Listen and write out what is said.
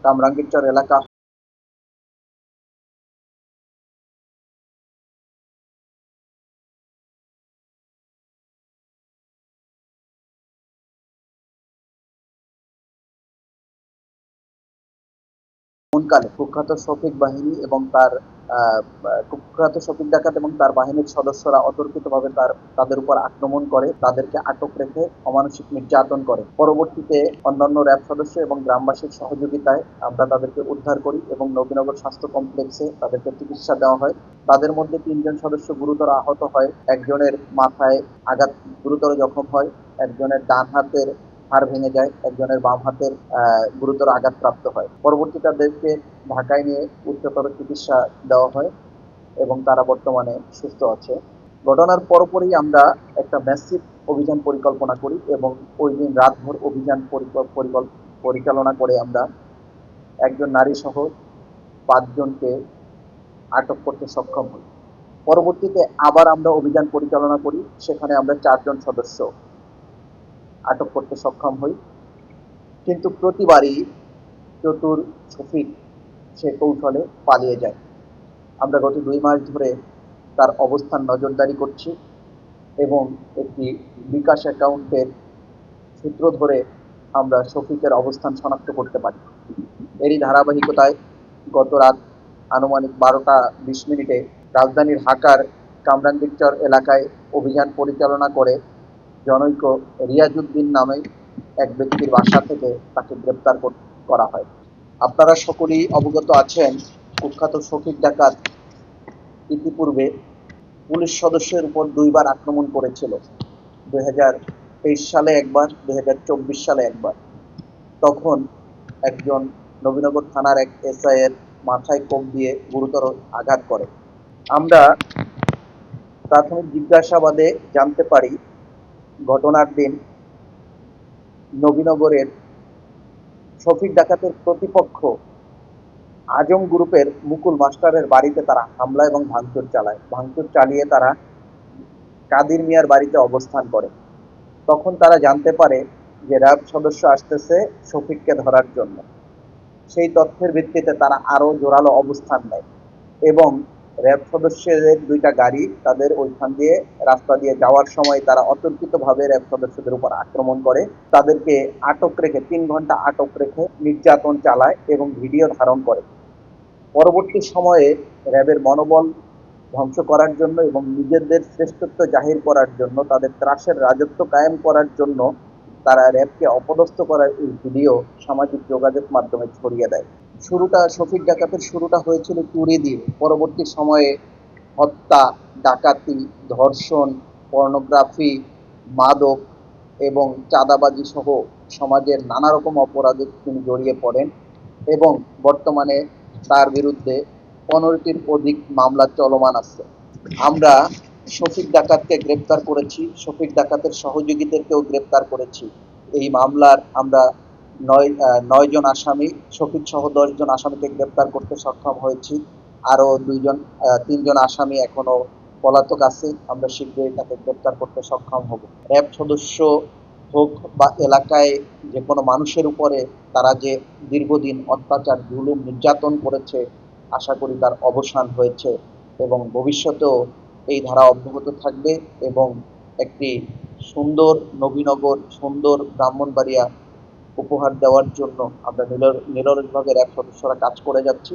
কামরাঙ্গীরচর এলাকা কালে কুখ্যাত শফিক বাহিনী এবং তার কুখ্যাত শফিক ডাকাত এবং তার বাহিনীর সদস্যরা অতর্কিতভাবে তাদের উপর আক্রমণ করে, তাদেরকে আটক রেখে অমানসিক নির্যাতন করে। পরবর্তীতে অন্যান্য র্যাব সদস্য এবং গ্রামবাসীর সহযোগিতায় আমরা তাদেরকে উদ্ধার করি এবং নবীনগর স্বাস্থ্য কমপ্লেক্সে তাদেরকে চিকিৎসা দেওয়া হয়। তাদের মধ্যে ৩ জন সদস্য গুরুতর আহত হয়, একজনের মাথায় আঘাত গুরুতর জখম হয়, একজনের ডান হাতের হাড় ভেঙে যায়, একজনের বাম হাতের গুরুতর আঘাতপ্রাপ্ত হয়। পরবর্তীতে তাদেরকে ঢাকায় নিয়ে উচ্চতর চিকিৎসা দেওয়া হয় এবং তারা বর্তমানে সুস্থ আছে। ঘটনার পরপরই আমরা একটা ম্যাসিভ অভিযান পরিকল্পনা করি এবং ওই দিন রাতভর অভিযান পরিচালনা করে আমরা একজন নারী সহ 5 জনকে আটক করতে সক্ষম হই। পরবর্তীতে আবার আমরা অভিযান পরিচালনা করি, সেখানে আমরা 4 জন সদস্য আটক করতে সক্ষম হই। কিন্তু প্রতিবারই চতুর শফিক সে কৌশলে পালিয়ে যায়। আমরা গত 2 মাস ধরে তার অবস্থান নজরদারি করছি এবং একটি বিকাশ অ্যাকাউন্টের সূত্র ধরে আমরা শফিকের অবস্থান শনাক্ত করতে পারি। এরই ধারাবাহিকতায় গত রাত আনুমানিক 12টা 20 মিনিটে রাজধানীর ঢাকার কামরাঙ্গীরচর এলাকায় অভিযান পরিচালনা করে জনৈক রিয়াজউদ্দিন নামে এক ব্যক্তির বাসা থেকে তাকে গ্রেপ্তার করা হয়। আপনারা সকলেই অবগত আছেন, কুখ্যাত শফিক ডাকাত ইতিপূর্বে পুলিশ সদস্যের উপর 2বার আক্রমণ করেছিল, 2023 সালে একবার, 2024 সালে একবার। তখন একজন নবীনগর থানার এক এসআই এর মাথায় কোপ দিয়ে গুরুতর আঘাত করে। আমরা প্রাথমিক জিজ্ঞাসাবাদে জানতে পারি ঘটনার দিন নবীনগরের শফিক ডাকাতের প্রতিপক্ষ আজম গ্রুপের মুকুল মাস্টারের বাড়িতে তারা হামলা এবং ভাঙচুর চালায়। ভাঙচুর চালিয়ে তারা কাদির মিয়ার বাড়িতে অবস্থান করে। তখন তারা জানতে পারে যে র্যাব সদস্য আসতেছে শফিককে ধরার জন্য। সেই তথ্যের ভিত্তিতে তারা আরো জোরালো অবস্থান নেয় এবং র্যাব সদস্যদের 2টা গাড়ি তাদের ওইখান দিয়ে রাস্তা দিয়ে যাওয়ার সময় তারা অতর্কিতভাবে র্যাব সদস্যদের উপর আক্রমণ করে, তাদেরকে আটক রেখে 3 ঘন্টা আটক রেখে নির্যাতন চালায় এবং ভিডিও ধারণ করে। পরবর্তী সময়ে র্যাবের মনোবল ধ্বংস করার জন্য এবং নিজেদের শ্রেষ্ঠত্ব জাহির করার জন্য, তাদের ত্রাসের রাজত্ব কায়েম করার জন্য তারা র্যাবকে অপদস্থ করার এই ভিডিও সামাজিক যোগাযোগ মাধ্যমে ছড়িয়ে দেয়। শফিক ডাকাতের শুরুটা হয়েছিল চুরি দিয়ে। পরবর্তী সময়ে হত্যা, ডাকাতি, ধর্ষণ, পর্নোগ্রাফি, মাদক এবং চাঁদাবাজি সহ সমাজের নানা রকম অপরাধে তিনি জড়িয়ে পড়েন এবং বর্তমানে তার বিরুদ্ধে 15টির অধিক মামলা চলমান আছে। আমরা শফিক ডাকাতকে গ্রেপ্তার করেছি, শফিক ডাকাতের সহযোগীদেরকেও গ্রেপ্তার করেছি। এই মামলার আমরা 9 জন আসামি, শফিক সহ 10 জন আসামিকে গ্রেপ্তার করতে সক্ষম হয়েছি। আরো 3 জন আসামি এখনো পলাতক আছে, আমরা শীঘ্রই তাকে গ্রেপ্তার করতে সক্ষম হব। র্যাব সদস্য হোক বা এলাকায় যে কোনো মানুষের উপরে তারা যে দীর্ঘদিন অত্যাচার, জুলুম, নির্যাতন করেছে, আশা করি তার অবসান হয়েছে এবং ভবিষ্যতেও এই ধারা অব্যাহত থাকবে এবং একটি সুন্দর নবীনগর, সুন্দর ব্রাহ্মণবাড়িয়া উপহার দেওয়ার জন্য আমরা নিরলসভাবে র্যাব সদস্যরা কাজ করে যাচ্ছি।